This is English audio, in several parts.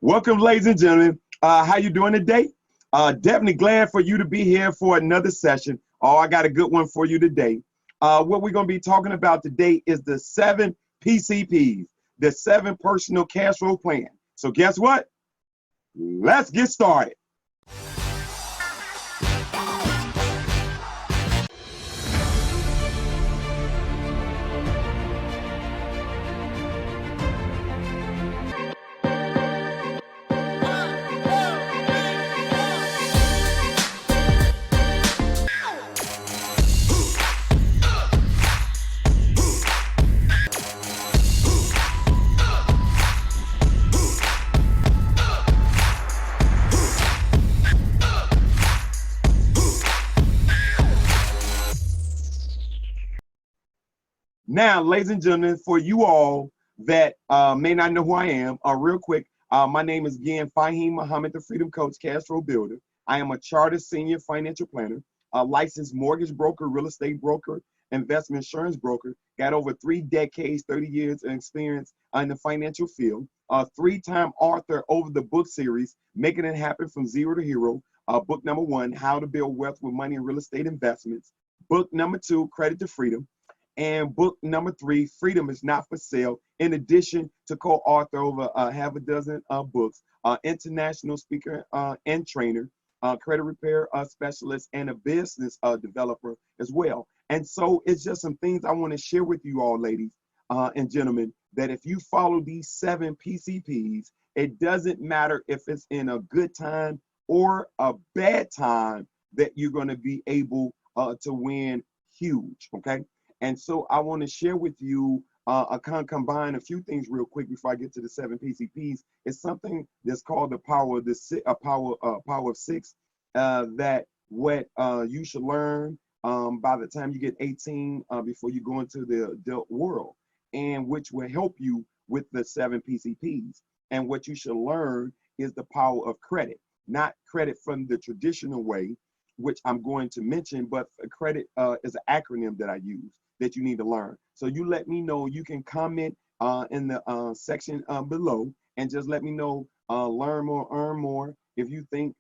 Welcome, ladies and gentlemen. How you doing today? Definitely glad for you to be here for another session. Oh, I got a good one for you today. What we're going to be talking about today is the 7 PCPs, the 7 Personal Cashflow Plan. So guess what? Let's get started. Now, ladies and gentlemen, for you all that may not know who I am, real quick, my name is again Fahim Muhammad, the Freedom Coach, Cashflow Builder. I am a chartered senior financial planner, a licensed mortgage broker, real estate broker, investment insurance broker. Got over 3 decades, 30 years of experience in the financial field. A 3-time author over the book series, Making It Happen from Zero to Hero. Book number 1, How to Build Wealth with Money and Real Estate Investments. Book number 2, Credit to Freedom. And book number 3, Freedom is Not for Sale. In addition to co-author over half a dozen books, international speaker and trainer, credit repair specialist, and a business developer as well. And so it's just some things I want to share with you all, ladies and gentlemen, that if you follow these 7 PCPs, it doesn't matter if it's in a good time or a bad time, that you're going to be able to win huge, okay? And so I want to share with you, I kind of combine a few things real quick before I get to the 7 PCPs. It's something that's called the power of the power of 6, that what you should learn by the time you get 18, before you go into the adult world, and which will help you with the 7 PCPs. And what you should learn is the power of credit, not credit from the traditional way, which I'm going to mention, but credit is an acronym that I use that you need to learn. So you let me know. You can comment in the section below, and just let me know, learn more, earn more. If you think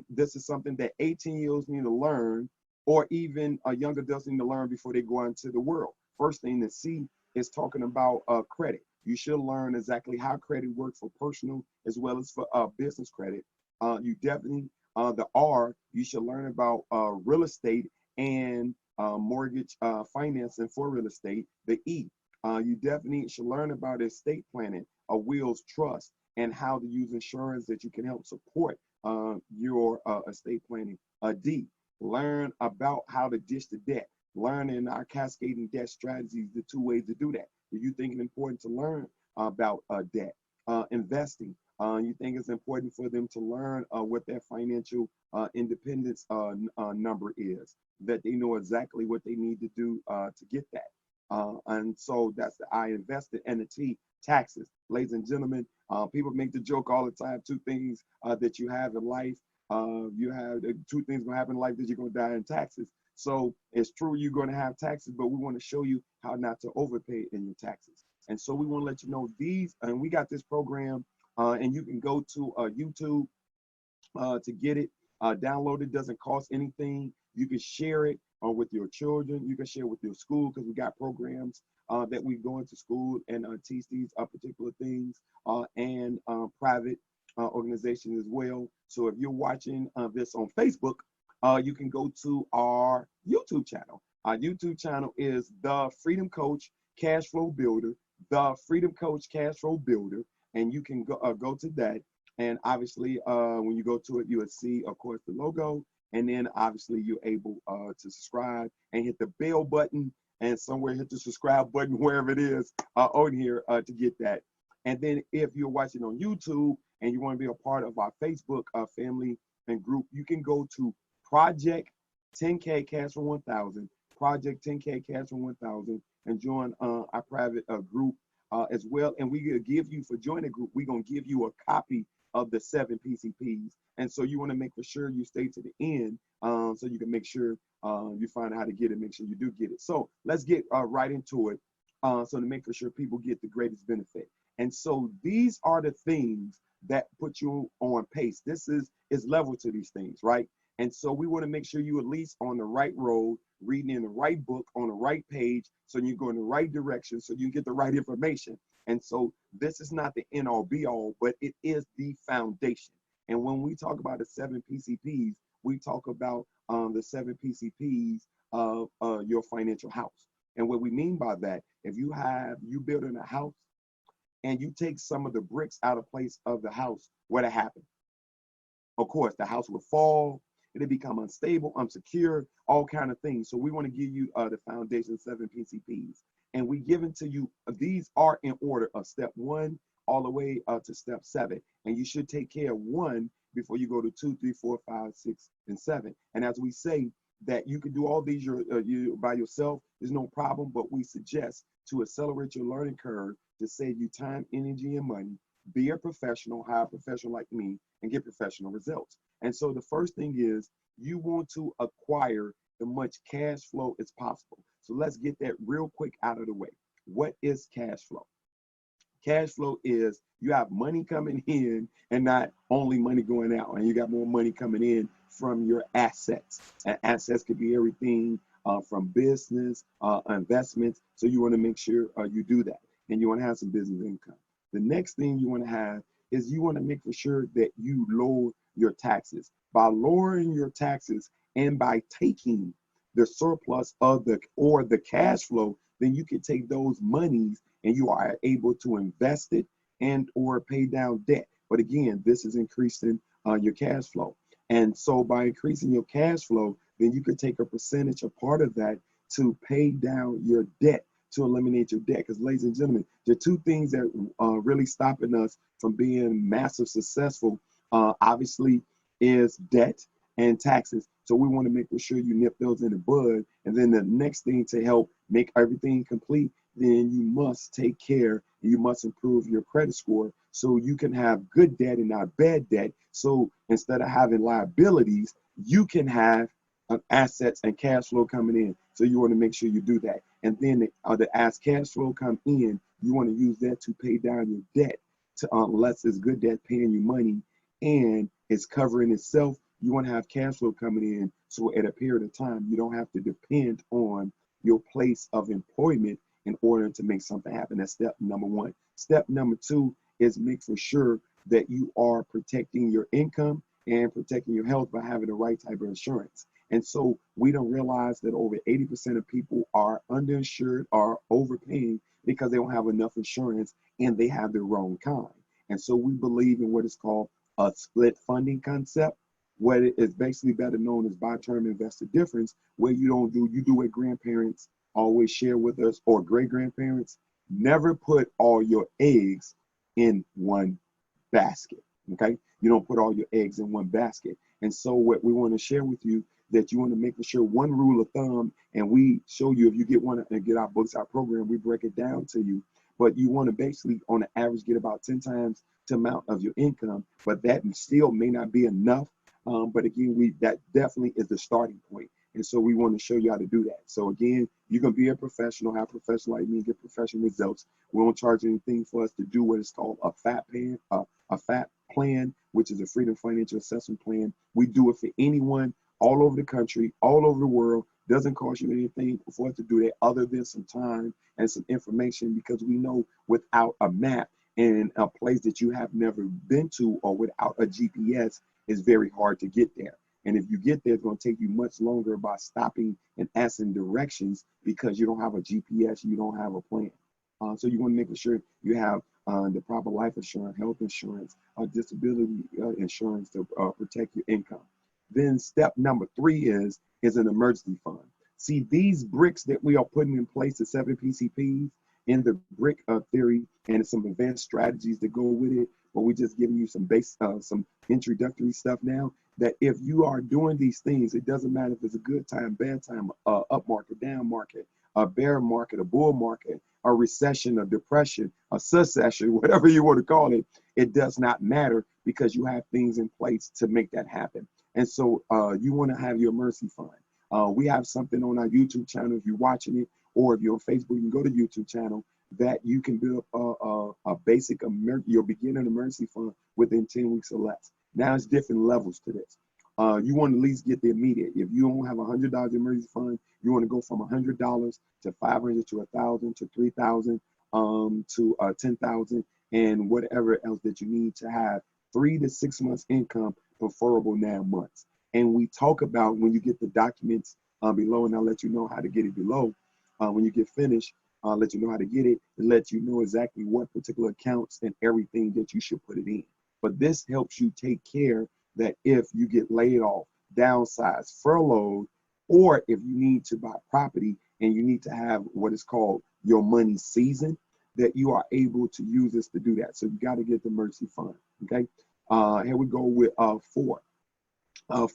this is something that 18-year-olds need to learn, or even young adults need to learn before they go out into the world. First thing to see is talking about credit. You should learn exactly how credit works for personal as well as for business credit. You definitely, the R, you should learn about real estate and mortgage financing for real estate. The E, you definitely should learn about estate planning, a wills trust, and how to use insurance that you can help support your estate planning. D, learn about how to ditch the debt. Learn in our cascading debt strategies, the 2 ways to do that. Do you think it's important to learn about debt? Investing. You think it's important for them to learn what their financial independence number is, that they know exactly what they need to do to get that. And so that's the I, invested, and the T, taxes. Ladies and gentlemen, people make the joke all the time, 2 things that you have in life. You have 2 things going to happen in life, that you're going to die in taxes. So it's true, you're going to have taxes, but we want to show you how not to overpay in your taxes. And so we want to let you know these, and we got this program, and you can go to YouTube to get it. Download it, doesn't cost anything. You can share it with your children. You can share with your school, because we got programs that we go into school and teach these particular things, and private organizations as well. So if you're watching this on Facebook, you can go to our YouTube channel. Our YouTube channel is The Freedom Coach Cashflow Builder, The Freedom Coach Cashflow Builder, and you can go to that. And obviously, when you go to it, you will see, of course, the logo. And then obviously you're able to subscribe and hit the bell button, and somewhere hit the subscribe button, wherever it is on here, to get that. And then if you're watching on YouTube and you want to be a part of our Facebook family and group, you can go to Project 10K Cash for 1000, Project 10K Cash for 1000, and join our private group as well. And we will give you, for joining the group, we're going to give you a copy of the 7 PCPs. And so you want to make for sure you stay to the end, so you can make sure you find out how to get it, make sure you do get it. So let's get right into it, so to make for sure people get the greatest benefit. And so these are the things that put you on pace. This is level to these things, right? And so we want to make sure you at least on the right road, reading in the right book on the right page, so you go in the right direction, so you get the right information. And so this is not the end all be all, but it is the foundation. And when we talk about the 7 PCPs, we talk about the 7 PCPs of your financial house. And what we mean by that, if you building a house and you take some of the bricks out of place of the house, what'll happen? Of course, the house will fall, it'll become unstable, unsecure, all kind of things. So we want to give you the foundation 7 PCPs. And we given to you, these are in order of step 1 all the way to step 7. And you should take care of 1 before you go to 2, 3, 4, 5, 6, and 7. And as we say, that you can do all these you by yourself, there's no problem, but we suggest to accelerate your learning curve to save you time, energy, and money. Be a professional, hire a professional like me, and get professional results. And so the first thing is you want to acquire as much cash flow as possible. So let's get that real quick out of the way. What is cash flow? Cash flow is you have money coming in and not only money going out, and you got more money coming in from your assets. And assets could be everything from business, investments. So you want to make sure you do that, and you want to have some business income. The next thing you want to have is you want to make for sure that you lower your taxes. By lowering your taxes and by taking the surplus of the cash flow, then you can take those monies and you are able to invest it and or pay down debt. But again, this is increasing your cash flow. And so by increasing your cash flow, then you could take a percentage, a part of that, to pay down your debt, to eliminate your debt. Because ladies and gentlemen, the two things that are really stopping us from being massive successful, obviously, is debt and taxes. So we want to make sure you nip those in the bud. And then the next thing to help make everything complete, then you must take care, you must improve your credit score so you can have good debt and not bad debt. So instead of having liabilities, you can have assets and cash flow coming in. So you want to make sure you do that. And then as cash flow come in, you want to use that to pay down your debt, to unless it's good debt paying you money and it's covering itself. You want to have cash flow coming in so at a period of time you don't have to depend on your place of employment in order to make something happen. That's step number 1. Step number 2 is make for sure that you are protecting your income and protecting your health by having the right type of insurance. And so we don't realize that over 80% of people are underinsured or overpaying because they don't have enough insurance and they have the wrong kind. And so we believe in what is called a split funding concept, what is basically better known as by term investor difference, where you do what grandparents always share with us, or great grandparents: never put all your eggs in one basket. Okay, you don't put all your eggs in one basket. And so what we want to share with you, that you want to make for sure one rule of thumb, and we show you, if you get one and get our books, our program, we break it down to you. But you want to basically on the average get about 10 times the amount of your income, but that still may not be enough. But again, that definitely is the starting point. And so we want to show you how to do that. So again, you can be a professional, have a professional like me, get professional results. We won't charge anything for us to do what is called a FAT plan, which is a Freedom Financial Assessment Plan. We do it for anyone all over the country, all over the world. Doesn't cost you anything for us to do that other than some time and some information, because we know without a map and a place that you have never been to, or without a GPS, it's very hard to get there. And if you get there, it's going to take you much longer by stopping and asking directions, because you don't have a GPS, you don't have a plan. So you want to make sure you have the proper life insurance, health insurance, disability insurance to protect your income. Then step number 3 is an emergency fund. See, these bricks that we are putting in place, the 7 PCPs, in the brick theory, and some advanced strategies that go with it. But we're just giving you some some introductory stuff now, that if you are doing these things, it doesn't matter if it's a good time, bad time, up market, down market, a bear market, a bull market, a recession, a depression, a succession, whatever you want to call it, it does not matter, because you have things in place to make that happen. And so you want to have your emergency fund. We have something on our YouTube channel. If you're watching it, or if you're on Facebook, you can go to YouTube channel. that you can build a basic your beginning emergency fund within 10 weeks or less. Now it's different levels to this. You want to at least get the immediate. If you don't have $100 emergency fund, you want to go from $100 to 500 to 1,000 to 3,000 to 10,000 and whatever else that you need to have 3 to 6 months income, preferable 9 months. And we talk about when you get the documents below, and I'll let you know how to get it below. When you get finished, I'll let you know how to get it and let you know exactly what particular accounts and everything that you should put it in. But this helps you take care that if you get laid off, downsized, furloughed, or if you need to buy property and you need to have what is called your money season, that you are able to use this to do that. So you got to get the emergency fund. Okay. Here we go with 4.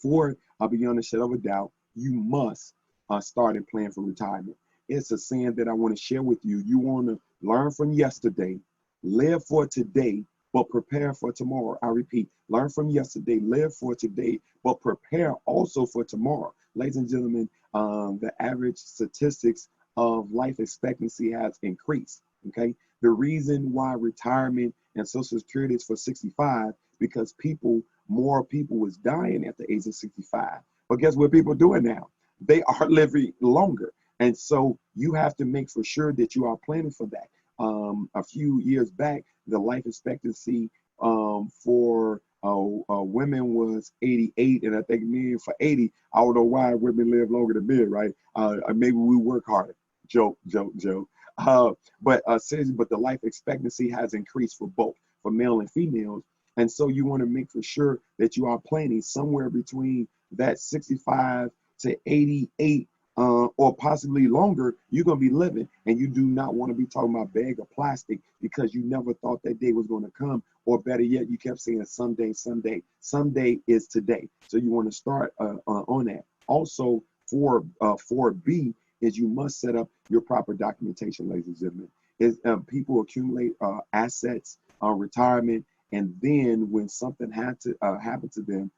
4, beyond a shadow of a doubt, you must start and plan for retirement. It's a saying that I want to share with you. You want to learn from yesterday, live for today, but prepare for tomorrow. I repeat, learn from yesterday, live for today, but prepare also for tomorrow. Ladies and gentlemen, the average statistics of life expectancy has increased. Okay. The reason why retirement and Social Security is for 65, because more people was dying at the age of 65. But guess what people are doing now? They are living longer. And so you have to make for sure that you are planning for that. A few years back, the life expectancy for women was 88, and I think men for 80. I don't know why women live longer than men, right? Maybe we work harder. Joke. But the life expectancy has increased for both, for male and females. And so you want to make for sure that you are planning somewhere between that 65 to 88 or possibly longer. You're going to be living, and you do not want to be talking about bag of plastic because you never thought that day was going to come, or better yet, you kept saying someday. Someday is today. So you want to start on that. Also, 4B is you must set up your proper documentation, ladies and gentlemen. People accumulate assets, retirement, and then when something happened to them,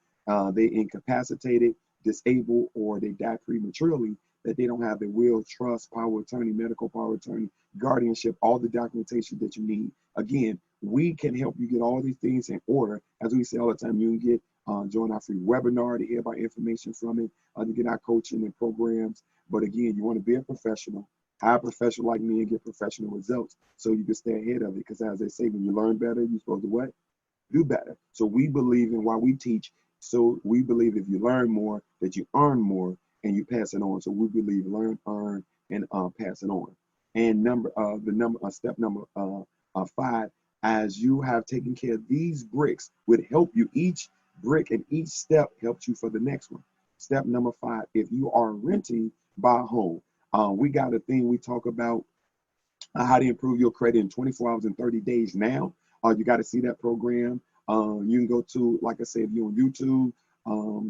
they incapacitated, disabled, or they die prematurely, that they don't have a will, trust, power of attorney, medical power of attorney, guardianship, all the documentation that you need. Again, we can help you get all these things in order. As we say all the time, you can get join our free webinar to hear about information from it, to get our coaching and programs. But again, you want to be a professional, hire a professional like me, and get professional results so you can stay ahead of it. Because as they say, when you learn better, you're supposed to what? Do better. So we believe in why we teach. So we believe if you learn more, that you earn more and you pass it on. So we believe learn, earn, and pass it on. And step number 5, as you have taken care of these bricks, would help you. Each brick and each step helps you for the next one. Step number 5, if you are renting, buy a home. We got a thing we talk about how to improve your credit in 24 hours and 30 days now. You got to see that program. You can go to, like I said, if you're on YouTube,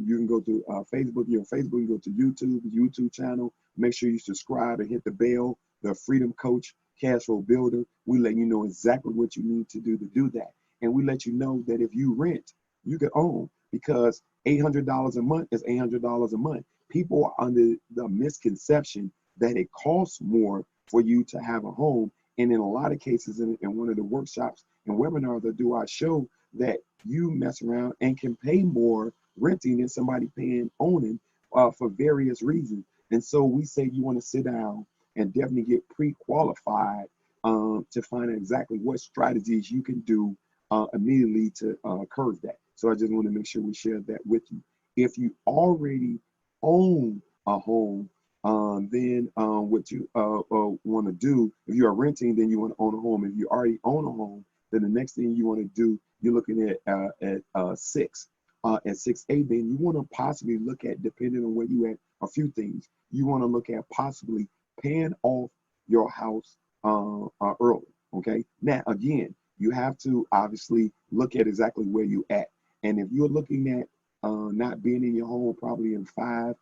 you can go to Facebook. You're on Facebook, you can go to YouTube channel. Make sure you subscribe and hit the bell. The Freedom Coach Cashflow Builder. We let you know exactly what you need to do that. And we let you know that if you rent, you can own, because $800 a month is $800 a month. People are under the misconception that it costs more for you to have a home. And in a lot of cases, in one of the workshops and webinars I do, I show that you mess around and can pay more renting than somebody paying owning for various reasons. And so we say you want to sit down and definitely get pre-qualified to find out exactly what strategies you can do immediately to curb that. So I just want to make sure we share that with you. If you already own a home, then what you want to do, if you are renting, then you want to own a home. If you already own a home, then the next thing you want to do, you're looking at 6. At 6A, then you want to possibly look at, depending on where you at, a few things. You want to look at possibly paying off your house early. Okay. Now, again, you have to obviously look at exactly where you at. And if you're looking at not being in your home probably in 5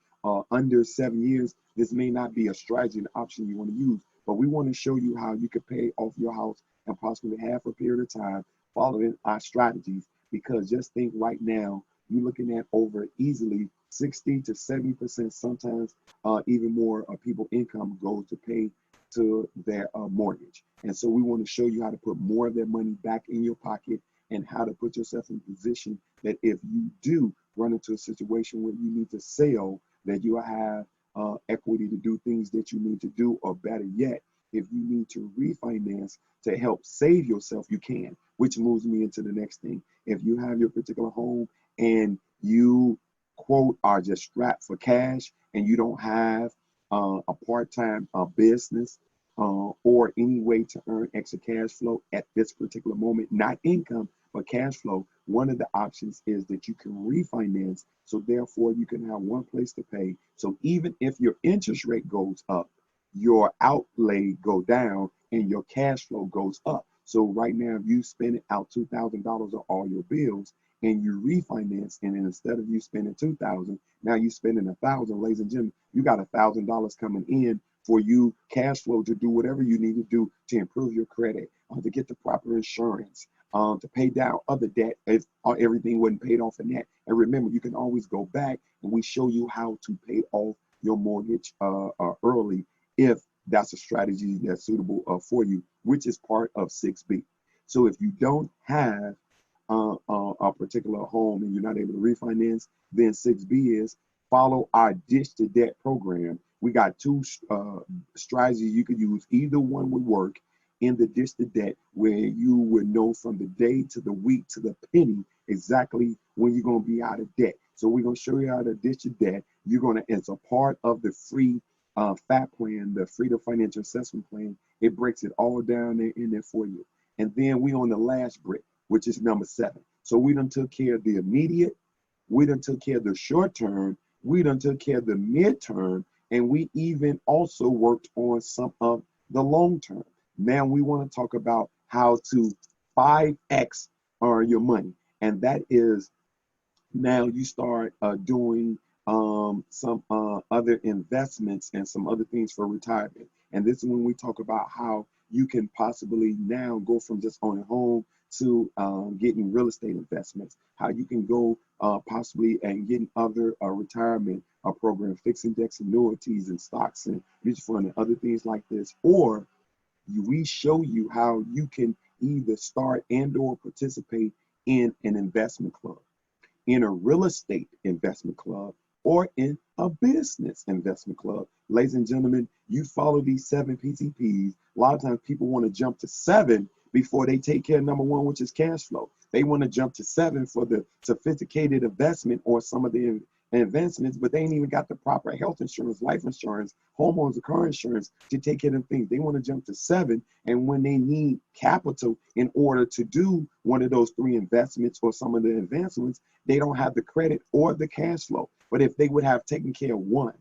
under 7 years, this may not be a strategy and option you want to use. But we want to show you how you could pay off your house and possibly half a period of time following our strategies. Because just think right now, you're looking at over easily 60 to 70%, sometimes even more of people's income goes to pay to their mortgage. And so we want to show you how to put more of that money back in your pocket and how to put yourself in a position that if you do run into a situation where you need to sell, that you have equity to do things that you need to do, or better yet, if you need to refinance to help save yourself, you can, which moves me into the next thing. If you have your particular home and you, quote, are just strapped for cash and you don't have a part-time business or any way to earn extra cash flow at this particular moment, not income, but cash flow, one of the options is that you can refinance. So therefore you can have one place to pay. So even if your interest rate goes up, your outlay go down and your cash flow goes up. So right now, if you spend out $2,000 on all your bills and you refinance, and then instead of you spending $2,000, now you spending $1,000, ladies and gentlemen, you got $1,000 coming in for you cash flow to do whatever you need to do to improve your credit, to get the proper insurance, to pay down other debt if everything wasn't paid off in that. And remember, you can always go back and we show you how to pay off your mortgage early if that's a strategy that's suitable for you, which is part of 6B. So if you don't have a particular home and you're not able to refinance, then 6B is follow our Ditch to Debt program. We got two strategies you could use. Either one would work in the Ditch to Debt, where you would know from the day to the week to the penny exactly when you're going to be out of debt. So we're going to show you how to ditch your debt. You're going to, it's a part of the free FAT plan, the Freedom Financial Assessment Plan. It breaks it all down there in there for you. And then we on the last brick, which is number 7. So we done took care of the immediate, we done took care of the short term, we done took care of the midterm, and we even also worked on some of the long term. Now we want to talk about how to 5X your money. And that is, now you start doing some other investments and some other things for retirement. And this is when we talk about how you can possibly now go from just owning a home to getting real estate investments, how you can go possibly and getting other retirement programs, fixed index annuities and stocks and mutual fund and other things like this. Or we show you how you can either start and or participate in an investment club, in a real estate investment club, or in a business investment club. Ladies and gentlemen, you follow these 7 PCPs. A lot of times people want to jump to 7 before they take care of number 1, which is cash flow. They want to jump to 7 for the sophisticated investment or some of the investments, but they ain't even got the proper health insurance, life insurance, homeowners, or car insurance to take care of things. They want to jump to 7, and when they need capital in order to do one of those 3 investments or some of the advancements, they don't have the credit or the cash flow. But if they would have taken care of 1,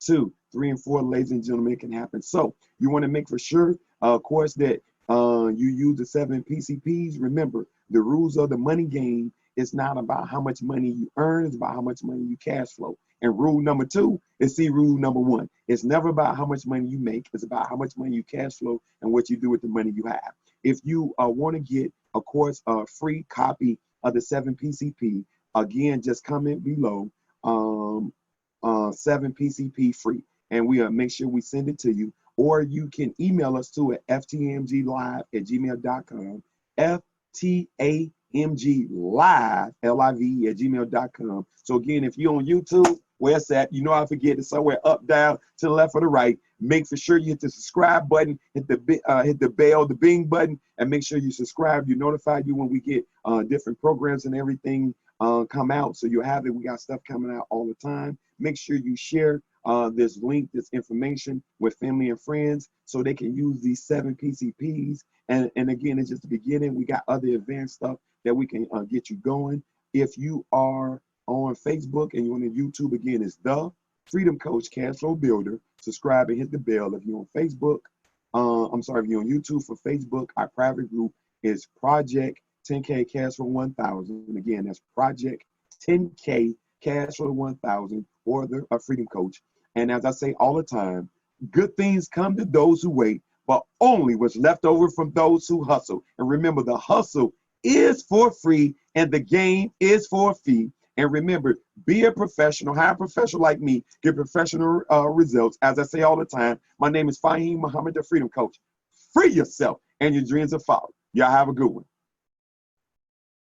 2, 3, and 4, ladies and gentlemen, it can happen. So you want to make for sure, of course, that you use the 7 PCPs. Remember, the rules of the money game. It's not about how much money you earn, it's about how much money you cash flow. And rule number 2 is rule number 1. It's never about how much money you make, it's about how much money you cash flow and what you do with the money you have. If you want to get, of course, a free copy of the 7 PCP, again, just comment below, 7 PCP free, and we'll make sure we send it to you. Or you can email us to at ftmglive@gmail.com, ftmglive@gmail.com. So again, if you're on YouTube, where it's at, you know I forget it's somewhere up, down, to the left or the right. Make for sure you hit the subscribe button, hit the bell, the bing button, and make sure you subscribe. You notify you when we get different programs and everything come out, so you have it. We got stuff coming out all the time. Make sure you share this link, this information with family and friends so they can use these 7 PCPs. And again, it's just the beginning. We got other advanced stuff that we can get you going. If you are on Facebook and you're on YouTube, again, it's the Freedom Coach Cashflow Builder. Subscribe and hit the bell. If you're on Facebook, if you're on YouTube for Facebook, our private group is Project 10K Cashflow 1000. Again, that's Project 10K Cashflow 1000, or the Freedom Coach. And as I say all the time, good things come to those who wait, but only what's left over from those who hustle. And remember, the hustle is for free and the game is for a fee. And remember, be a professional, hire a professional like me, get professional results. As I say all the time, my name is Fahim Muhammad, the Freedom Coach. Free yourself and your dreams will follow. Y'all have a good one.